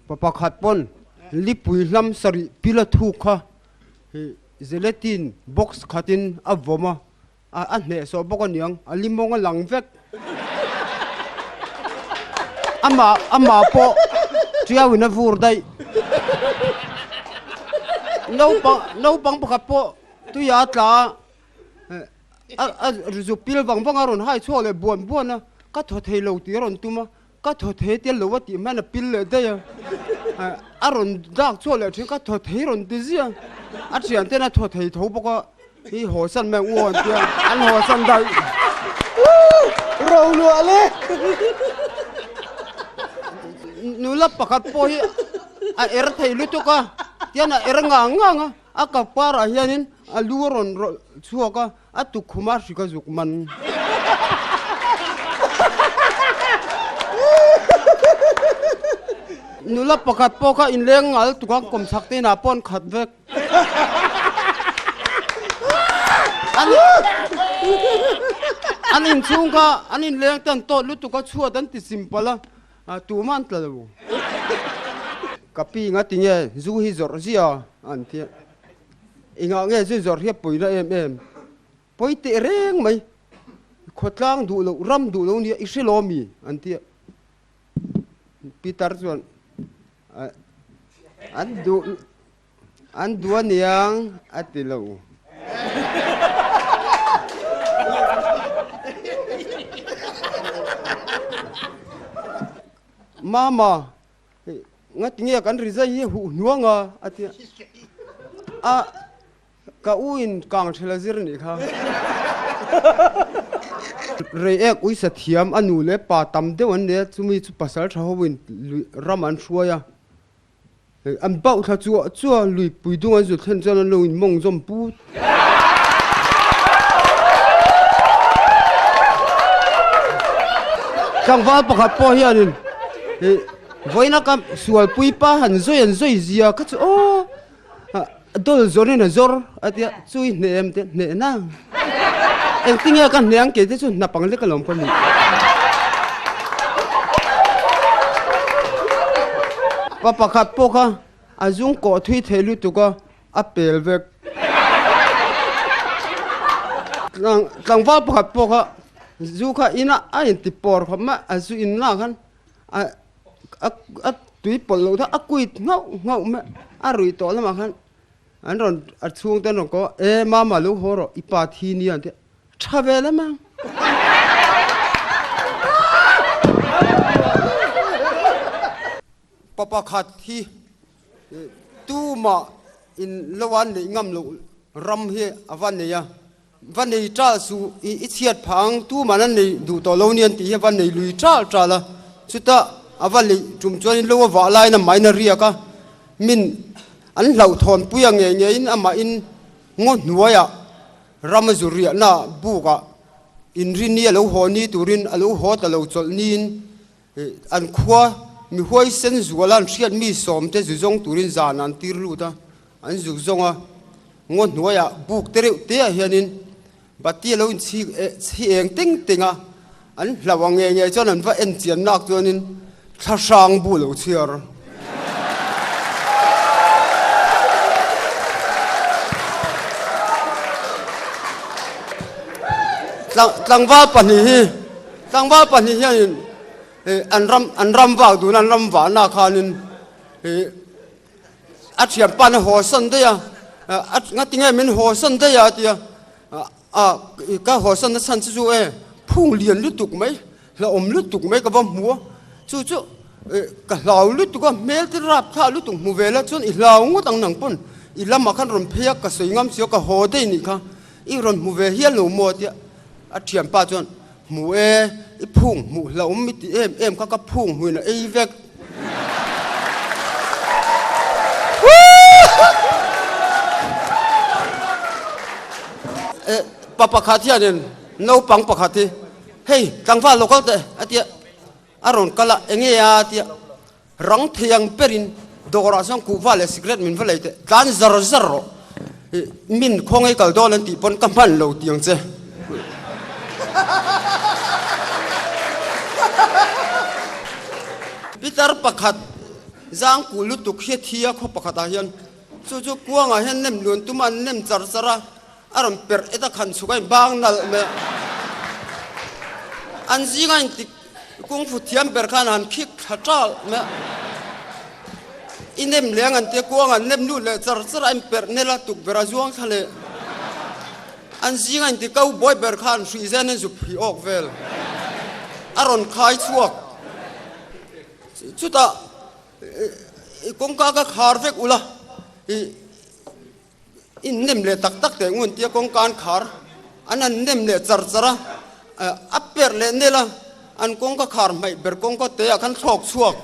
pakhat pon lipui lam sari pila thu kha gelatin box khatin avoma a hne so bokoniang alimonga langvek ama po triawina vur dai no pang pakhat po tu ya tla a rizu pil wang aron hai chole buan na ka tho thei lo ti ron tuma ka tho thei te lo ti mana pil le da ya aron dak chole thing ka tho thei ron ti zia a chian te na tho thei tho bo ka hi ho san me won ti an ho san dai Roluaha le nu la pakhat po hi a thei lu to ka tiana nga aka para hianin a luron chuaka atu khumar shika zukman nula pakhat po ka inleng ngal tukang kom sakte na pon khat vek anin chung ka anin leng tan to lu tu ka chua tan ti simpala tu man tlalu kapi nga tinge zu hi zor zia an ti inga nge zu zor hi pui na em poi te reng mai khotlang du lo ram du lo ni isilomi an ti Peter chuan an du niang atilo mama ngatinge kan rizai hi hu nuanga atia a ka uin kang thelazir ni kha re ek ui sathiam anu le pa tam de wan ne chumi chu pasal tha howin raman shuaya an bau tha chu lui pui dung azu thlen chan lo in mong zom pu kang wa pakhat po hianin voina kam sual pui pa han zoi zia ka chu o dol zor na zor atia chui nem te ne na en tinga kan neang ke te chu na pang le ka lom kon ni pa pakhat po kha azung ko thui thelu tu ka apel vek lang wa pakhat po kha zu kha ina a in ti por kha ma azu in na khan a tui pol lo tha akuit ngau me a rui to lama khan an ron a chung ten ko e mama lu horo ipa thi ni an te thavela ma papa khat thi tu ma in lawan le ngam lo ram he awan ne ya van nei tra su i chiat phang tu ma nan nei du to lo nian ti he van nei lui tra la chuta avali tum chuan in lo wa lai na mai na ria ka min an hlawh thon puya nge in ama in ngo hnuaya ramazuria na buka in rin ni lo ho ni turin alo ho ta lo chol nin an khwa mi hoi sen zualan thiat mi som te zuzong turin zan an tirlu ta an zuzonga ngo hnuaya buk tere te hianin bati lo in chi eng ting tinga an hlawh nge chuan an va en chian nak chuanin thasang bu lo chiar tlangwa pani hian an ram wa du nan ram wa na khanin a thiam pan ho san de ya ngatinga min ho san de ya tia ka ho san na san chu e phung lian lu tuk mai la om lu tuk mai ka ba mu chu ka hlawh lu tuk mel ti rap kha lu tuk mu vela chon i hlawh ngot ang nang pon i lama khan ron phia ka soingam sio ka ho de ni kha i ron mu ve hian lo mo tia a thiam pa chon mu e i phung mu hlawm mi ti em ka phung huina ei vek papa khathianen no pang pakhati hey tangwa lokal te atia aron kala enge ya tia rang thiang perin dora sang ku vale secret min vale te dan zar min khongai kal dolan ti pon kampan lo tiang che Peter pakhat giang cụ lút tục hiết thia khó Pakhatna hian chú quang à hian nem luôn tụm anh nem char chara aram per eta khan sukai bang nal me anh gì ngay thì cũng phụ thiam per khan han khik thachal me inem leng an te quang an nem nu le char chara em per nela tuk bera zuang thale anh gì ngay thì câu boy per khan sui zen en zup hi ok vel aron khai chuak chú ta công ca khar vek ula in nem le tak te ngun tia kong kan khar anan nem le char chara aper le nela an kong ka khar mai ber kong ka te akan thok chuak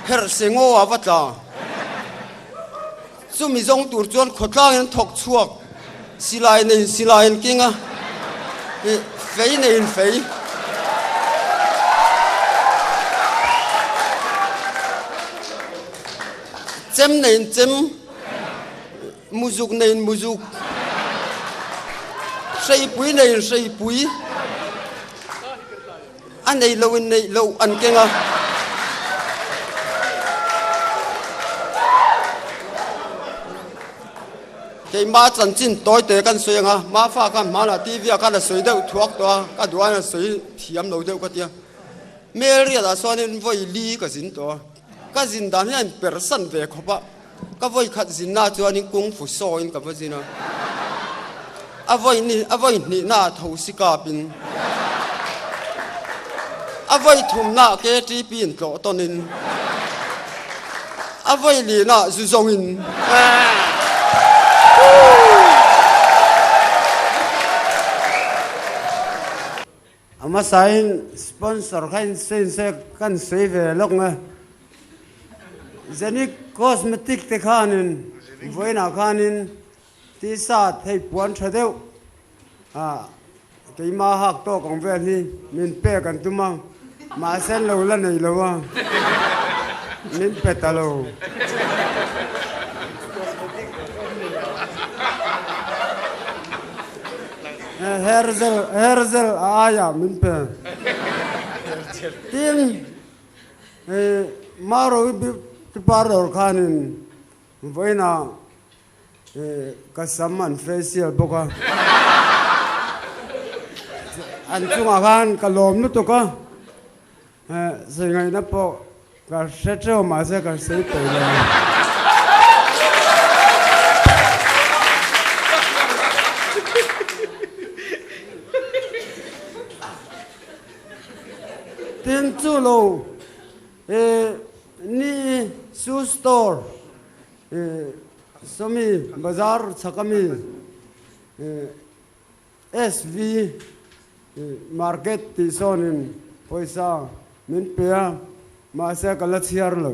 her sengo awata sumi zong tur chuan khotlang an thok chuak silai in kinga fei nei in fei chem nei in chem muzuk nei in muzuk sei pui nei in sei pui an nei lo an kenga cái má chân chín tối tế căn suy nga má pha căn má là tivi căn là suy đâu thuốc đó cái đồ là suy thiam lâu đâu cái tia mẹ ria là so nên voi li cái gì đó cái gì đó nên person về khó ba cái voi khát gì na cho nên cũng phụ soi cái gì nào à voi ni na thâu sĩ cả pin à voi thùng na cái chỉ pin đó to nên à voi li na zu zong in amah sain sponsor khain sen kan sei ve lok nga zeni cosmetic te khanin voina khanin ti sa thei puan thadeu ke ma hak to kong ve ni min pe kan tuma ma sen lo la nei lo wa min pe talo herzel aya min pe tin maro bi paror khanin voina kasaman facial boka an chunga khan ka lawm nu to ka sengai na po ka shecho ma se ka sei pe le tin chu lo ni shoe store somi bazar chakami sv market ti sonin poisa min pea ma se kala chiar lo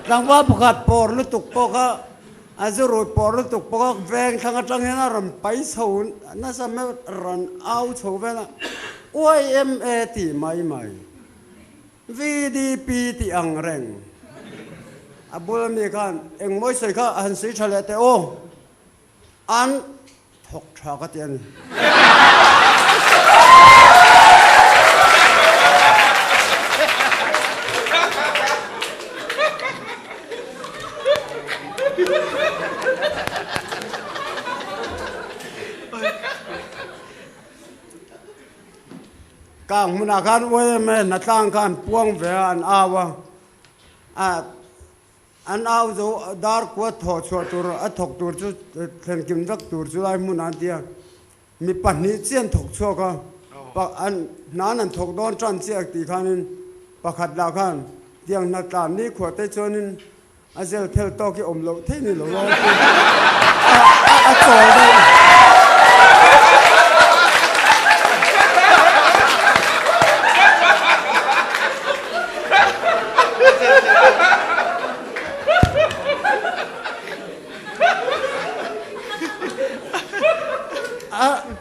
tang wa pakhat por lu tuk po ka azuroi por lu tuk po ka veng thanga tangena ram pai saun na sa me ran au chovela OMA ti mai VDP ti ang reng abul mi khan eng moi sei kha han sei thale te o an thok tha ka tian kang muna khan we me na tang khan puang ve an awa an aw zo dar ko tho cho tur a thok tur chu thlen kim dak tur chu lai mun an tia mi pan ni chen thok cho ka pa an nan an thok don tran chiak ti khanin Pakhatna khan tiang na tan ni kho te chonin azel thel to ki om lo the ni lo a cho dai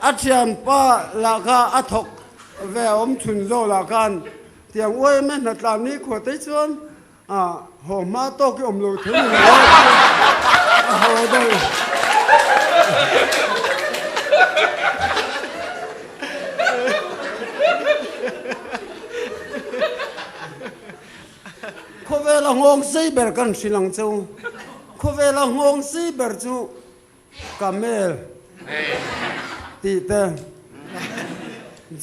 achian pa la kha athok ve om chun zo la khan tiang oi me na tlam ni kho te chuan ho ma to ki om lo thei ni ho dai là ngong xây bờ cần xì lăng châu khô về là ngong xây bờ chú camel tì tê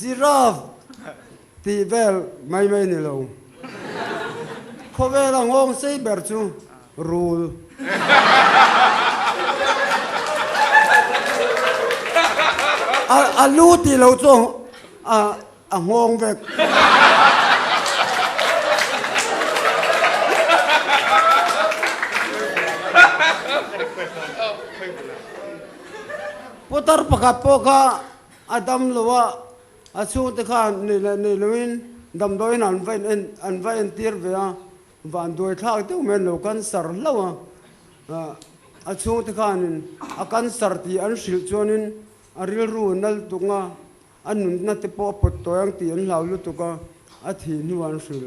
giraffe tì vel mai mai nè lâu khô về là ngong xây bờ chú rùa lú tì lâu chú ngong về putar pakat poka adam lawh achu te khan ni luin dam doin an vain tir vea Vanduai thlak te men lo kan sar hlawh achu te khan akan sar ti an hril chuanin a rilru-a nal tunga an na te po pot toyang ti an hlau lu tuka a thi nu an hril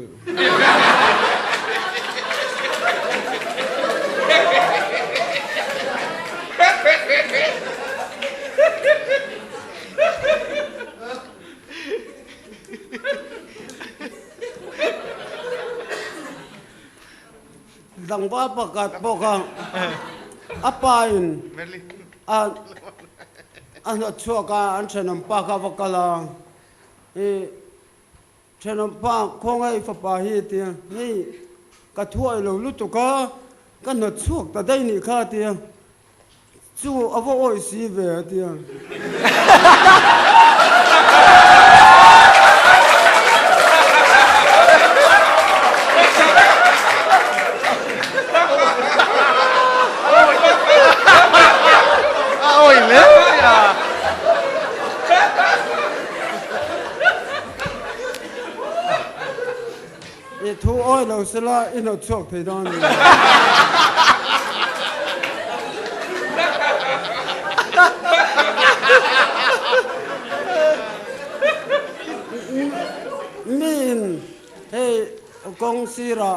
dang ba pakat poka apain an chuaka an thenam pa ka vakala thenam pa khongai fa pa hi ti hei ka thuai lo lu tu ka kan no chuak ta dai ni kha ti chu avo oi si ve ti thu oi lo sela ino chok thei don min hey kong sira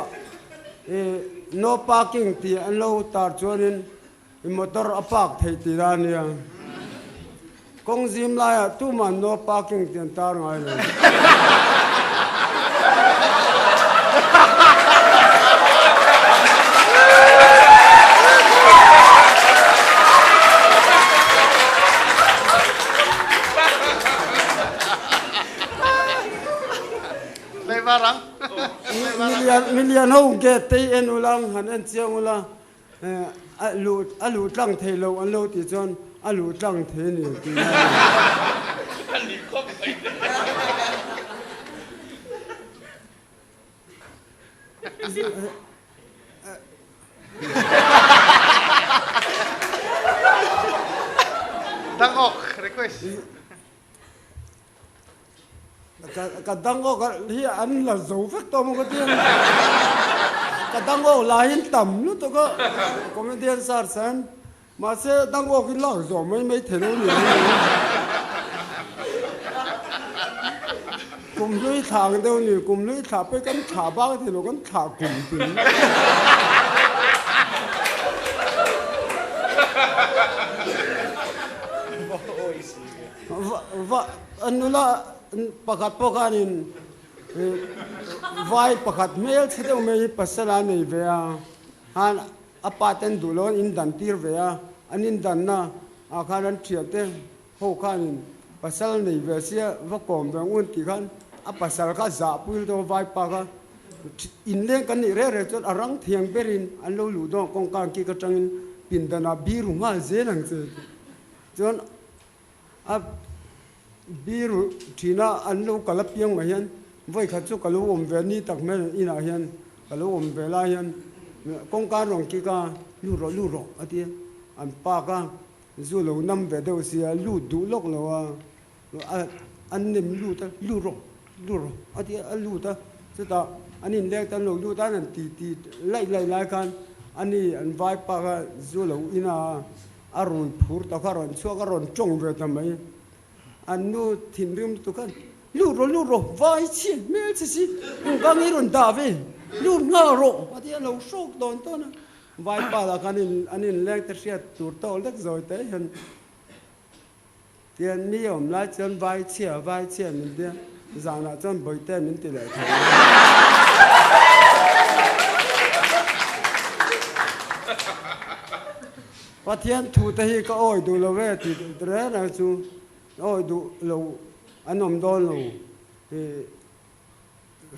no parking ti an lo tar chuanin motor apak thei ti rania kong zim la tu man no parking ti tar ngai le million ho get te en ulang han en chiang ula alu tlang thelo an lo ti chon alu tlang the ni ti dang ok request ka dango ka hi an la zo fek to mo ka ti ka dango lehin tam lu to ka comedian sar san ma se dango ki la zo mai thelo ni kum lui thang deu ni kum lui tha pe kan tha ba thi lo kan tha kum tin anula pakhat pokanin vai pakhat mel chhedeu mei pasala nei vea han apaten dulon in dan tir vea anin dan na akharan thiate ho khanin pasal nei ve sia va kom ve un ti khan a pasal ka za pul do vai pa ka in le kan ni re chon arang thiang berin an lo lu do kong kan ki ka changin pindana biru nga zelang che chon a biru thina an lo kalapiang ma hian voi kha chu kalu om ve ni tak me ina hian kalu om ve la hian kong ka rong ki ka lu ro ati an pa ka zu lo nam ve do sia lu du lok lo an nim lu ro ati a lu ta ta anin lek tan lo lu ta nan ti lai kan ani an vai pa ka zu lo ina arun phur ta ka ron chu ka ron chong ve ta mai anu thin rim tu kan lu ro vai chi mel chi ka ngi ron da ve lu nga ro ati lo sok don to na vai pa la kan anin lek ta sia tur to lek zoi te han tiền mi om la chân vai chia min dia zang na chân boi te min ti le Bắt thiên thu thì có ôi đủ lâu về thì đấy là chú ôi đủ lâu anh ông đó lâu thì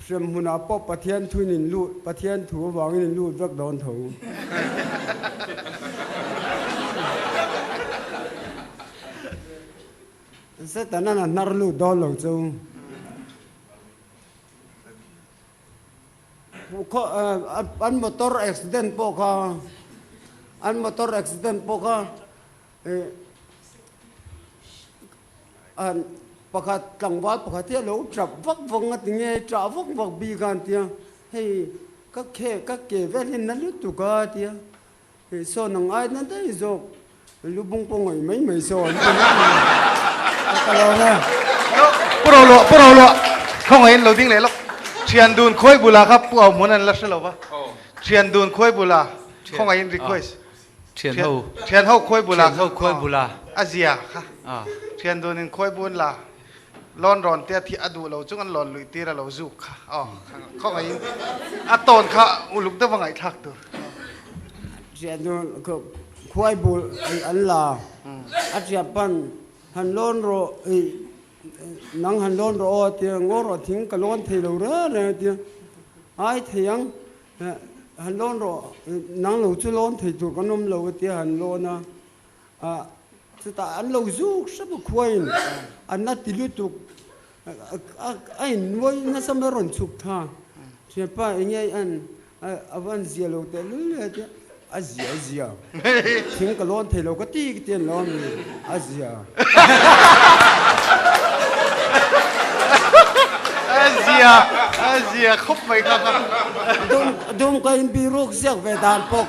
xem hôm nào bóc bắt thiên thu nín lụt bắt thiên thu vàng nín lụt vắt đòn thấu sẽ tận là nار lụt đòn lâu chú anh motor accident bóc anh motor accident bóc anh Pakhatna Pakhatna lâu chập vắt vong cái nghe chập vắt vắt bị gan tia hay các khe về lên nó lướt tụ cả tia hay so nông ai nó thấy rồi lúc bung bung rồi mấy so cái lo nè pro lo không ai lâu tiếng này lắm cherin đun khơi bula khắp Pual muốn ăn là sao lâu ba cherin đun khơi bula không ai request cherin hậu khơi bula Asia ha cherin đun khơi bula lawm rawn tia thi adu lo chung an lawm lui tira lo zu kha không ai aton kha uluk da wangai thak tur cherin đun khơi bul anh là Asia pan han lawm ro nang han lawm ro tia ngor ro thing ka lawm thei lo ra tia ai thiang han lawm ro nang lo chu lawm thei tur ka nom lo tia han lawm na chúng ta ăn lâu rú sắp quên ăn nát tí lút tục anh nuôi nó sao mới rộn chụp tha chỉ pa anh ấy ăn avangin gì lâu thế lúa thế Asia tiếng cái lon thế lâu cái tí cái tiền lon Asia khóc mày khóc đông cái bị rốt giặc về đàn bọc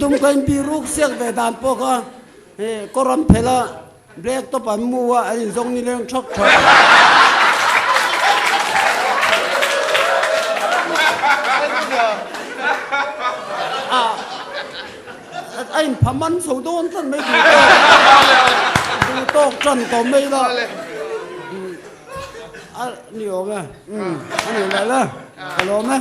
đông cái bị rốt giặc về đàn bọc có rắm phê là black top anh mua anh giống như lên chọc anh phàm ăn sầu đôn thân mấy cái to trần to mấy đó nhiều mà anh nhiều lại là lawm